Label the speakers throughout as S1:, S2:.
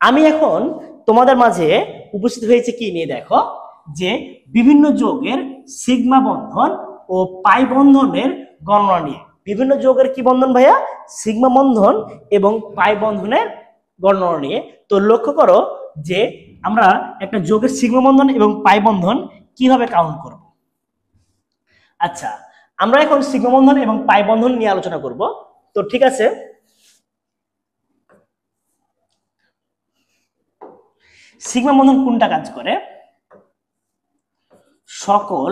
S1: আমি এখন তোমাদের মাঝে উপস্থিত হয়েছে কি নিয়ে, দেখো যে বিভিন্ন যৌগের সিগমা বন্ধন ও পাই বন্ধনের গণনা নিয়ে। বিভিন্ন যৌগের কি বন্ধন ভাইয়া? সিগমা বন্ধন এবং পাই বন্ধনের গণনা নিয়ে। তো লক্ষ্য করো যে আমরা একটা যৌগের সিগমা বন্ধন এবং পাই বন্ধন কিভাবে কাউন্ট করব। আচ্ছা, আমরা এখন সিগমা বন্ধন এবং পাই বন্ধন নিয়ে আলোচনা করব। তো ঠিক আছে, সিগমা বন্ধন কোনটা কাজ করে? সকল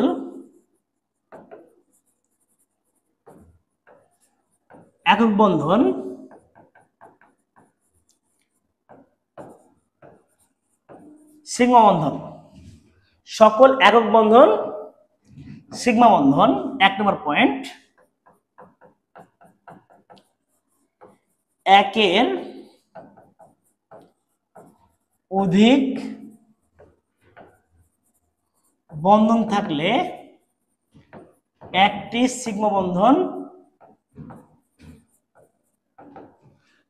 S1: একক বন্ধন সিগমা বন্ধন, সকল একক বন্ধন সিগমা বন্ধন। 1 নম্বর পয়েন্ট, একের অধিক বন্ধন থাকলে একটি সিগমা বন্ধন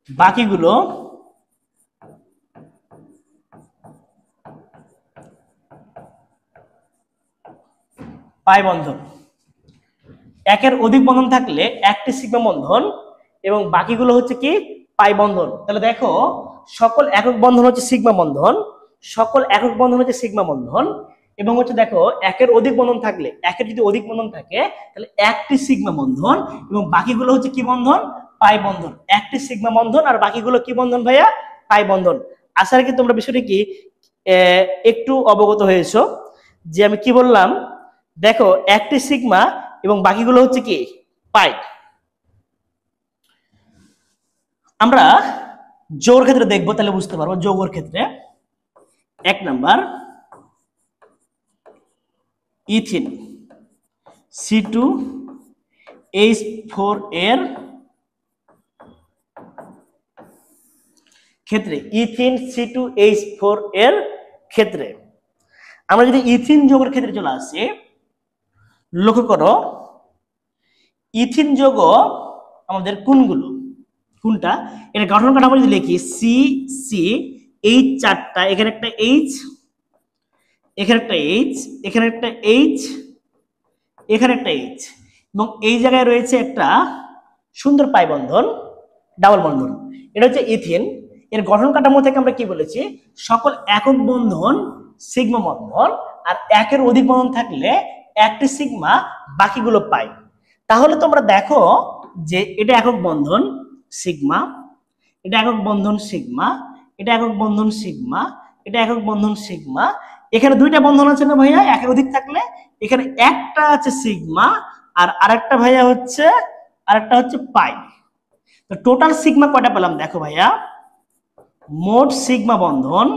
S1: বাকিগুলো পাই বন্ধন। একের অধিক বন্ধন থাকলে একটি সিগমা বন্ধন এবং বাকিগুলো হচ্ছে কি? পাই বন্ধন। তাহলে দেখো, সকল একক বন্ধন হচ্ছে সিগমা বন্ধন, সকল একক বন্ধন হচ্ছে সিগমা বন্ধন, এবং হচ্ছে দেখো একের অধিক বন্ধন থাকলে, একের যদি অধিক বন্ধন থাকে তাহলে একটি সিগমা বন্ধন এবং বাকিগুলো হচ্ছে কি বন্ধন? পাই বন্ধন। একটি সিগমা বন্ধন আর বাকিগুলো কি বন্ধন ভাইয়া? পাই বন্ধন। আশা রাখি তোমরা বিষয়টি কি একটু অবগত হয়েছো যে আমি কি বললাম। দেখো, একটি সিগমা এবং বাকিগুলো হচ্ছে কি? পাই। আমরা যৌগের ক্ষেত্রে দেখবো, তাহলে বুঝতে পারবো। যৌগের ক্ষেত্রে 1 নাম্বার, ইথিন C2H4 এর ক্ষেত্রে, ইথিন C2H4 এর ক্ষেত্রে আমরা যদি ইথিন যৌগের ক্ষেত্রে চলে আসি, লক্ষ্য করো ইথিন যৌগ আমাদের কোনগুলো, কোনটা? এটা গঠন কাঠামো যদি লিখি সি সি, এইচ চারটা, এখানে একটা এইচ, এখানে একটা এইচ, এখানে একটা এইচ, এখানে একটা এইচ, এবং এই জায়গায় রয়েছে একটা সুন্দর পাই বন্ধন, ডাবল বন্ধন। এটা হচ্ছে ইথিন। এর গঠন কাঠামো থেকে আমরা কি বলেছি? সকল একক বন্ধন সিগমা বন্ধন, আর একের অধিক বন্ধন থাকলে একটি সিগমা, বাকিগুলো পাই। তাহলে তোমরা দেখো যে এটা একক বন্ধন সিগমা, এটা একক বন্ধন সিগমা, এটা একক বন্ধন সিগমা, এটা একক বন্ধন সিগমা। এখানে দুইটা বন্ধন আছে না ভাইয়া একের অধিক থাকলে? এখানে একটা আছে সিগমা আর আরেকটা ভাইয়া হচ্ছে, আরেকটা হচ্ছে পাই। তো টোটাল সিগমা কয়টা পেলাম দেখো ভাইয়া? মোট সিগমা বন্ধন,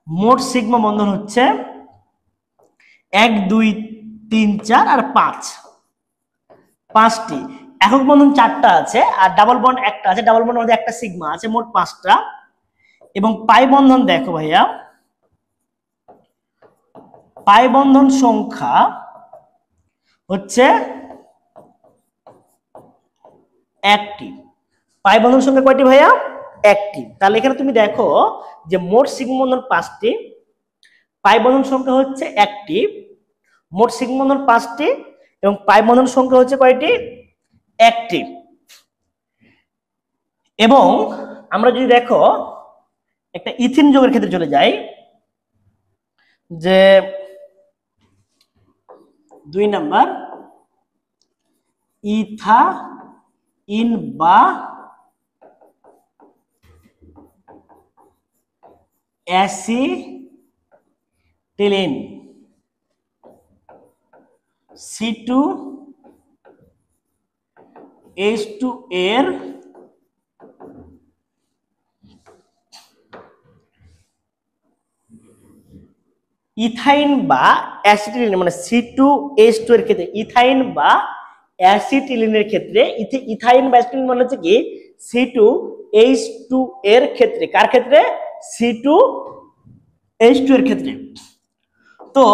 S1: মোট সিগমা বন্ধন হচ্ছে 1 2 3 4 আর 5, 5টি। একক বন্ধন 4টা আছে আর ডাবল বন্ড একটা আছে, ডাবল বন্ডের মধ্যে একটা সিগমা আছে, মোট 5টা। এবং পাই বন্ধন দেখো ভাইয়া, পাই বন্ধন সংখ্যা হচ্ছে 1টি। পাই বন্ধন সংখ্যা কয়টি ভাইয়া? 1টি। তাহলে এখানে তুমি দেখো যে মোট সিগমা বন্ধন 5টি, পাই বন্ধন সংখ্যা হচ্ছে 1টি, মোট সিগমা বন্ধন 5টি এবং পাই বন্ধন সংখ্যা হচ্ছে কয়টি? 1টি। এবং আমরা যদি দেখো একটা ইথিন যৌগের ক্ষেত্রে চলে যাই, যে 2 নাম্বার, ইথাইন বা অ্যাসিটিলিন C2H2 এর ইথাইন বা অ্যাসিটিলিন, মানে C2H2 এর ক্ষেত্রে ইথাইন বা অ্যাসিটিলিনের ক্ষেত্রে, ইথাইন বা অ্যাসিটিলিন মানে হচ্ছে কি C2H2 এর ক্ষেত্রে। কার ক্ষেত্রে? C2H2 এর ক্ষেত্রে। তো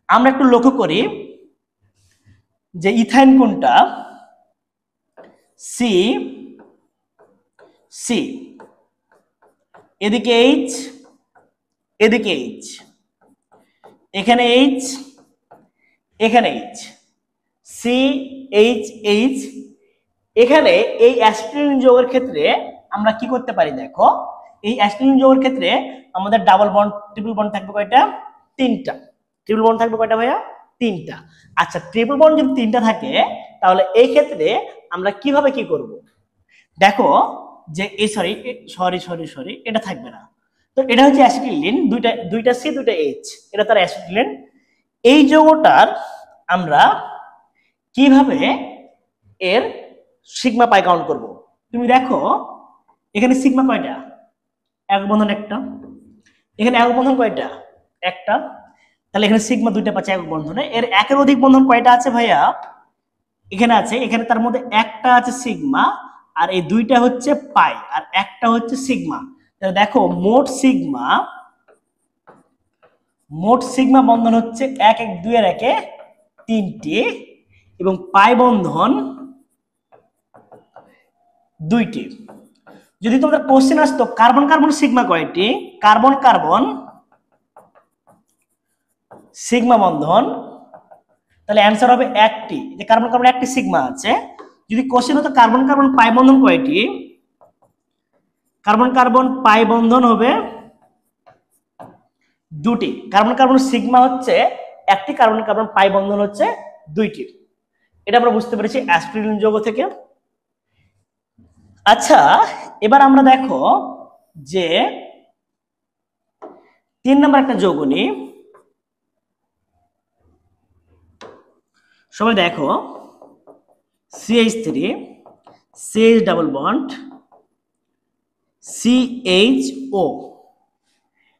S1: আমরা একটু লক্ষ্য করি যে ইথাইন কোনটা? সি, এদিকে এইচ, এদিকে এইচ, এখানে এইচ, এখানে এইচ, সি এইচ এইচ। এখানে এই অ্যাসিটিলিন যৌগের ক্ষেত্রে আমরা কি করতে পারি দেখো, এই অ্যাসিটিলিন যৌগের ক্ষেত্রে আমাদের ডাবল বন্ড ট্রিপল বন্ড থাকবে কয়টা? তিনটা। ট্রিপল বন্ড থাকবে কয়টা ভাইয়া? তিনটা। আচ্ছা, ট্রিপল বন্ড যদি তিনটা থাকে তাহলে এই ক্ষেত্রে আমরা কিভাবে কি করব দেখো, যে এই সরি এটা থাকবে না। তো এটা হচ্ছে অ্যাসিটিলিন, দুইটা সি দুইটা এইচ, এটা তার অ্যাসিটিলিন। এই যৌগটার আমরা কিভাবে এর সিগমা পাই কাউন্ট করব? তুমি দেখো এখানে সিগমা কয়টা? এক বন্ধন একটা, এখানে এক বন্ধন কয়টা? একটা। তাহলে এখানে সিগমা দুইটা পাচ্ছে এক বন্ধনে। এর একের অধিক বন্ধন কয়টা আছে ভাইয়া? এখানে আছে, এখানে তার মধ্যে একটা আছে সিগমা, আর এই দুইটা হচ্ছে পাই, আর একটা হচ্ছে সিগমা। তাহলে দেখো মোট সিগমা বন্ধন হচ্ছে 1 1 2 এর একে 3টি, এবং পাই বন্ধন 2টি। যদি তোমাদের কোশ্চেন আসতো কার্বন কার্বন সিগমা কয়টি, কার্বন কার্বন সিগমা বন্ধন, তাহলে অ্যান্সার হবে একটি, যে কার্বন কার্বন একটি সিগমা আছে। যদি কোশ্চেন হতো কার্বন কার্বন পাই বন্ধন কয়টি, কার্বন কার্বন পাই বন্ধন হবে 2টি। কার্বন কার্বন সিগমা হচ্ছে একটি, কার্বন কার্বন পাই বন্ধন হচ্ছে 2টি। এটা আমরা বুঝতে পেরেছি অ্যাসিটিলিন যৌগ থেকে। আচ্ছা, এবার আমরা দেখো যে 3 নম্বর একটা যৌগ নিই। সবাই দেখো, CH3 CH double bond CHO,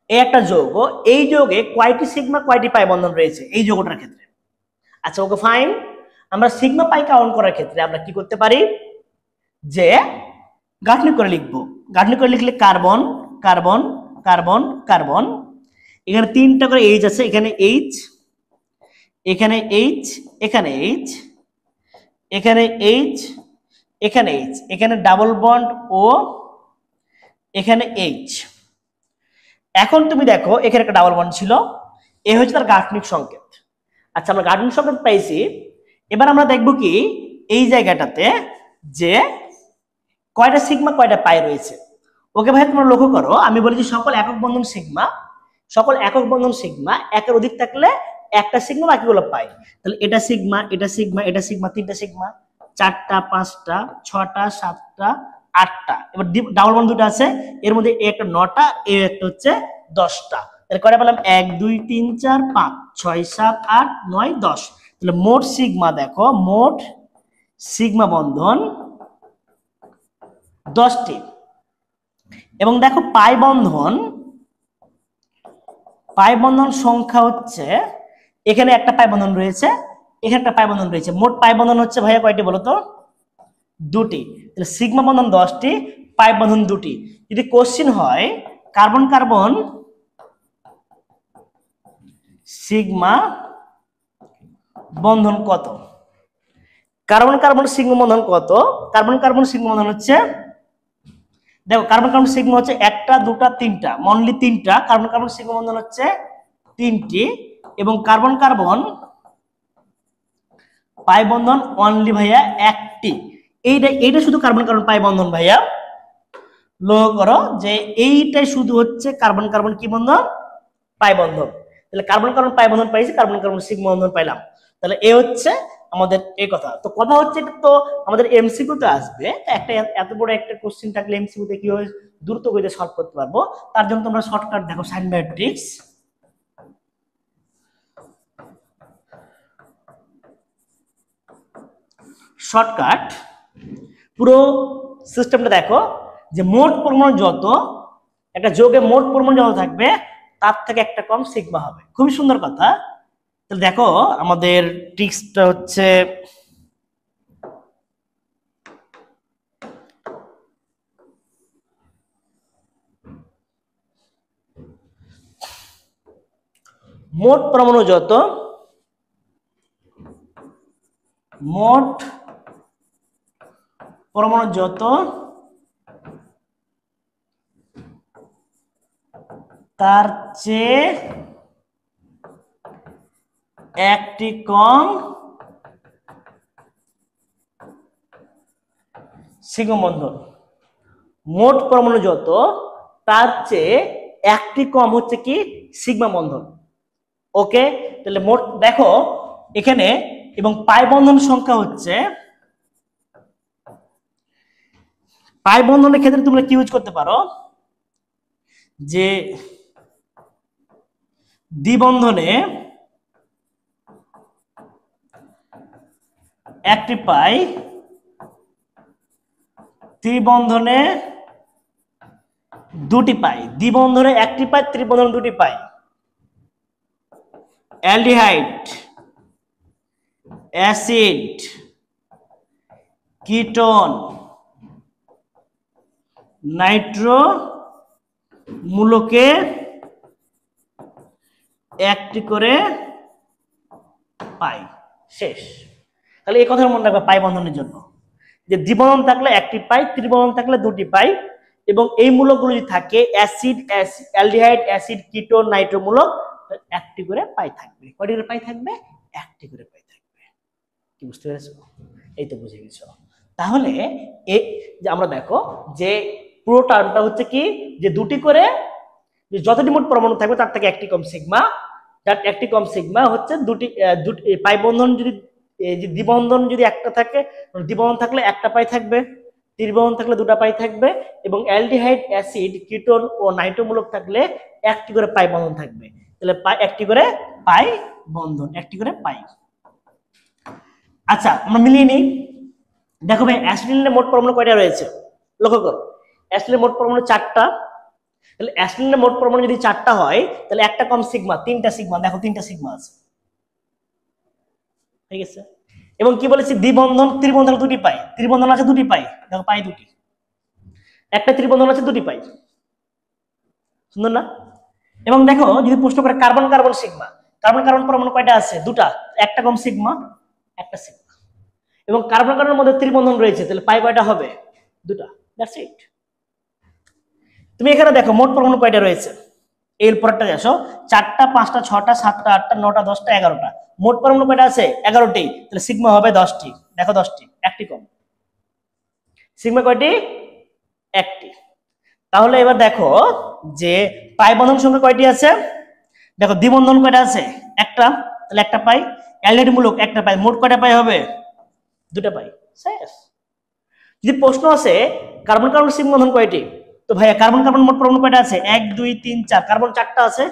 S1: এই একটা যৌগ। এই যৌগে কয়টি সিগমা কয়টি পাই বন্ধন রয়েছে এই যৌগটার ক্ষেত্রে? আচ্ছা ওকে ফাইন। আমরা সিগমা পাই কাউন্ট করার ক্ষেত্রে আমরা কি করতে পারি, যে গাঁথনি করে লিখবো। গাঁথনি করে লিখলে কার্বন কার্বন কার্বন কার্বন, এখানে 3টা করে এইচ আছে, এখানে এইচ, এখানে এইচ, এখানে এইচ, এখানে এইচ, এখানে এইচ, এখানে ডাবল বন্ড ও, এখানে এইচ। এখন তুমি দেখো এখানে একটা ডাবল বন্ড ছিল, এ হচ্ছে তার গাঠনিক সংকেত। আচ্ছা, আমরা গাঠনিক সংকেত পাইছি। এবার আমরা দেখবো কি এই জায়গাটাতে যে কয়টা সিগমা কয়টা পাই রয়েছে। ওকে ভাই, তোমরা লক্ষ্য করো, আমি বলেছি সকল একক বন্ধন সিগমা, সকল একক বন্ধন সিগমা একের অধিক থাকলে একটা সিগমা বাকিগুলো পাই। তাহলে এটা সিগমা, এটা সিগমা, এটা সিগমা, 3টা সিগমা, 4টা 5টা 6টা 7টা 8টা। এবার ডাবল বন্ড দুটো আছে, এর মধ্যে একটা 9টা, এই একটা হচ্ছে 10টা। তাহলে কয়টা পেলাম? 1 2 3 4 5 6 7 8 9 10। তাহলে মোট সিগমা দেখো, মোট সিগমা বন্ধন 10টি। এবং দেখো পাই বন্ধন সংখ্যা হচ্ছে, এখানে একটা পাই বন্ধন রয়েছে, এখানে একটা পাই বন্ধন রয়েছে, মোট পাই বন্ধন হচ্ছে ভাইয়া কয়টি বলো তো? 2টি। তাহলে সিগমা বন্ধন 10টি, পাই বন্ধন 2টি। যদি কোশ্চেন হয় কার্বন কার্বন সিগমা বন্ধন কত, কার্বন কার্বন সিগমা বন্ধন কত? কার্বন কার্বন সিগমা বন্ধন হচ্ছে, দেখো কার্বন কার্বন সিগমা হচ্ছে 1টা 2টা 3টা, অনলি 3টা। কার্বন কার্বন সিগমা বন্ধন হচ্ছে 3টি, এবং কার্বন কার্বন পাই বন্ধন অনলি ভাইয়া 1টি। এইটা শুধু কার্বন কার্বন পাই বন্ধন ভাইয়া। লক্ষ্য করো যে এইটাই শুধু হচ্ছে কার্বন কার্বন কি বন্ধন? পাই বন্ধন। তাহলে কার্বন কার্বন পাই বন্ধন পাইছি, কার্বন কার্বন সিগমা বন্ধন পাইলাম। তাহলে এ হচ্ছে আমাদের এই কথা। তো কথা হচ্ছে এটা তো আমাদের এমসিকিউ তে আসবে, একটা এত বড় একটা কোশ্চেন থাকলে এমসিকিউ তে কিভাবে দ্রুত গতিতে সলভ করতে পারবো, তার জন্য তোমরা শর্টকাট দেখো, সাইন ম্যাট্রিক্স। শর্টকাট পুরো সিস্টেমটা দেখো, যে মোট পরমাণু যত, একটা যোগে মোট পরমাণু যত থাকবে তার থেকে একটা কম সিগমা হবে। খুবই সুন্দর কথা। তাহলে দেখো আমাদের ট্রিক্সটা হচ্ছে, মোট পরমাণু যত, মোট পরমাণু যত তার চেয়ে একটি কম সিগমা বন্ধন। মোট পরমাণু যত তার চেয়ে একটি কম হচ্ছে কি সিগমা বন্ধন। ওকে, তাহলে মোট দেখো এখানে এবং পাই বন্ধন সংখ্যা হচ্ছে, পাই বন্ধনের ক্ষেত্রে তোমরা কি ইউজ করতে পারো যে দ্বিবন্ধনে একটি পাই, ত্রিবন্ধনে দুটি পাই, দ্বিবন্ধনে একটি পাই, ত্রিবন্ধনে দুটি pi. Aldehyde, acid, ketone, Nitro মূলকে একটি করে পাই। শেষ। তাহলে এই কথা মনে রাখবে পাই বন্ধনের জন্য, যে দ্বিবন্ধন থাকলে একটি পাই, ত্রিবন্ধন থাকলে দুটি পাই, এবং এই মূলকগুলো যদি থাকে acid, aldehyde, acid, ketone, nitro মূলক, একটি করে পাই থাকবে। কয়টি করে পাই থাকবে? একটি করে পাই থাকবে। কি বুঝতে পেরেছো? এই তো বুঝে গেছো। তাহলে এই যে আমরা দেখো যে পুরো টার্মটা হচ্ছে কি, যে দুটি করে, যে যতটি মোট পরমাণু থাকবে তার থেকে একটি কম সিগমা, যার একটি কম সিগমা হচ্ছে দুটি পাই বন্ধন। যদি দ্বিবন্ধন যদি একটা থাকে, দ্বিবন্ধন থাকলে একটা পাই থাকবে, ত্রিবন্ধন থাকলে দুটা পাই থাকবে, এবং অ্যালডিহাইড, অ্যাসিড, কিটোন ও নাইট্রো মূলক থাকলে একটি করে পাই বন্ধন থাকবে। তাহলে একটি করে পাই বন্ধন, একটি করে পাই। আচ্ছা, আমরা মিলিয়ে নিই। দেখো ভাই, অ্যাসিডিনের মোট পরমাণু কয়টা রয়েছে? লক্ষ্য করো, অ্যাসিডিনের মোট পরমাণু 4টা। তাহলে অ্যাসিডিনের মোট পরমাণু যদি 4টা হয়, তাহলে একটা কম সিগমা, 3টা সিগমা। দেখো 3টা সিগমা আছে, ঠিক আছে। এবং কি বলেছি, দ্বিবন্ধন, ত্রিবন্ধন দুটি পাই, ত্রিবন্ধন আছে দুটি পাই, দেখো পাই দুটি, একটা ত্রিবন্ধন আছে দুটি পাই। সুন্দর না? এবং দেখো যদি প্রশ্ন করে carbon carbon sigma, carbon carbon পরমাণু কয়টা আছে? দুটা, একটা কম সিগমা, একটা সিগমা। এবং কার্বন কার্বনের মধ্যে ত্রিবন্ধন রয়েছে, তাহলে পাই কয়টা হবে? দুটা। That's it. তুমি এখানে দেখো মোট পরমাণু কয়টা রয়েছে, এর পরেরটা আসো, 4টা, 5টা, 6টা, 7টা, 8টা, 9টা, 10টা, 11টা। মোট পরমাণু কয়টা আছে? 11টি। তাহলে সিগমা হবে 10টি। দেখো 10টি, একটি কম। সিগমা কয়টি? একটি। তাহলে এবার দেখো যে পাই বন্ধন সংখ্যা কয়টি আছে? দেখো দ্বিবন্ধন কয়টা আছে? একটা, তাহলে একটা পাই। অ্যালডিহাইড মূলক একটা পাই, মোট কয়টা পাই হবে? দুটা পাই। শেষ। যদি প্রশ্ন আছে কার্বন কার্বন সিগমা বন্ধন কয়টি, তো ভাইয়া কার্বন কার্বন মোট পরমাণু কয়টা আছে? 1 2 3 4, কার্বন 4টা আছে,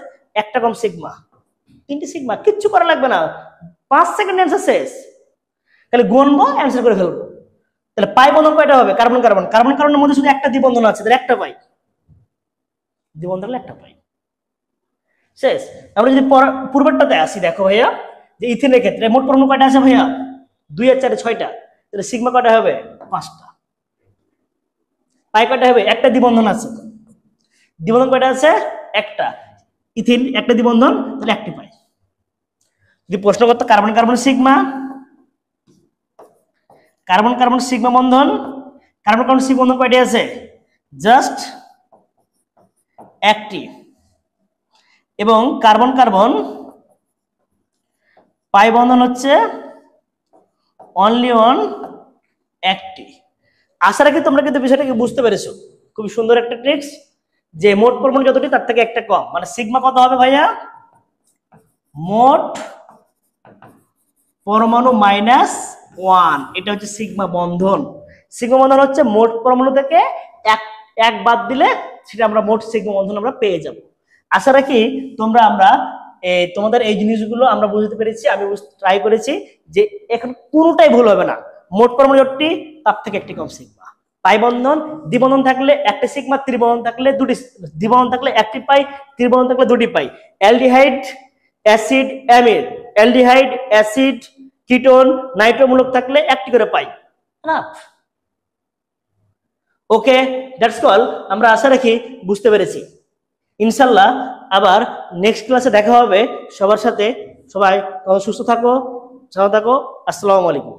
S1: একটা কম সিগমা, 3টি সিগমা। কিচ্ছু করা লাগবে না, 5 সেকেন্ড অ্যান্সার শেষ। তাহলে গুনবো, অ্যান্সার করে ফেলবো। তাহলে পাই বন্ধন কয়টা হবে? কার্বন কার্বন, কার্বন কার্বনের মধ্যে শুধু একটা দ্বিবন্ধন আছে, তাহলে একটা পাই, দ্বিবন্ধন একটা পাই। শেষ। আমরা যদি পূর্বেরটাতে আসি, দেখো ভাইয়া যে ইথিনের ক্ষেত্রে মোট পরমাণু কয়টা আছে ভাইয়া? 2 আর 4 6টা, তাহলে সিগমা কয়টা হবে? 5টা। পাই কয়টা হবে? একটা দ্বিবন্ধন আছে, দ্বিবন্ধন কয়টা আছে? একটা। ইথিন একটা দ্বিবন্ধন, তাহলে একটি পাই। যদি প্রশ্ন করতো carbon carbon sigma, carbon carbon sigma বন্ধন, কার্বন কার্বন সিগমা বন্ধন কয়টি আছে? জাস্ট একটি। এবং কার্বন কার্বন পাই বন্ধন হচ্ছে অনলি অন একটি। আশা রাখি তোমরা কিন্তু বিষয়টাকে বুঝতে পেরেছো। খুব সুন্দর একটা ট্রিক্স, যে মোট পরমাণু যতটি তার থেকে একটা কম, মানে সিগমা কত হবে ভাইয়া? মোট পরমাণু -1, এটা হচ্ছে সিগমা বন্ধন। সিগমা বন্ধন হচ্ছে মোট পরমাণু থেকে এক বাদ দিলে সেটা আমরা মোট সিগমা বন্ধন আমরা পেয়ে যাব। আশা রাখি তোমরা তোমাদের এই জিনিসগুলো আমরা বুঝতে পেরেছি, আমি ট্রাই করেছি, যে এখন কোনোটাই ভুল হবে না। মোট পরমাণু যতটি তার থেকে একটি কম সিগমা। পাই বন্ধন, দ্বিবন্ধন থাকলে একটা সিগমা, ত্রিবন্ধন থাকলে দুটি, দ্বিবন্ধন থাকলে একটি পাই, ত্রিবন্ধন থাকলে দুটি pi. Aldehyde, acid, amide, aldehyde, acid, ketone, nitro মূলক থাকলে একটি করে পাই। না? Okay, that's all. আমরা আশা রাখি বুঝতে পেরেছি। ইনশাল্লাহ আবার নেক্সট ক্লাসে দেখা হবে সবার সাথে। সবাই সুস্থ থাকো, ভালো থাকো। আসসালামু আলাইকুম।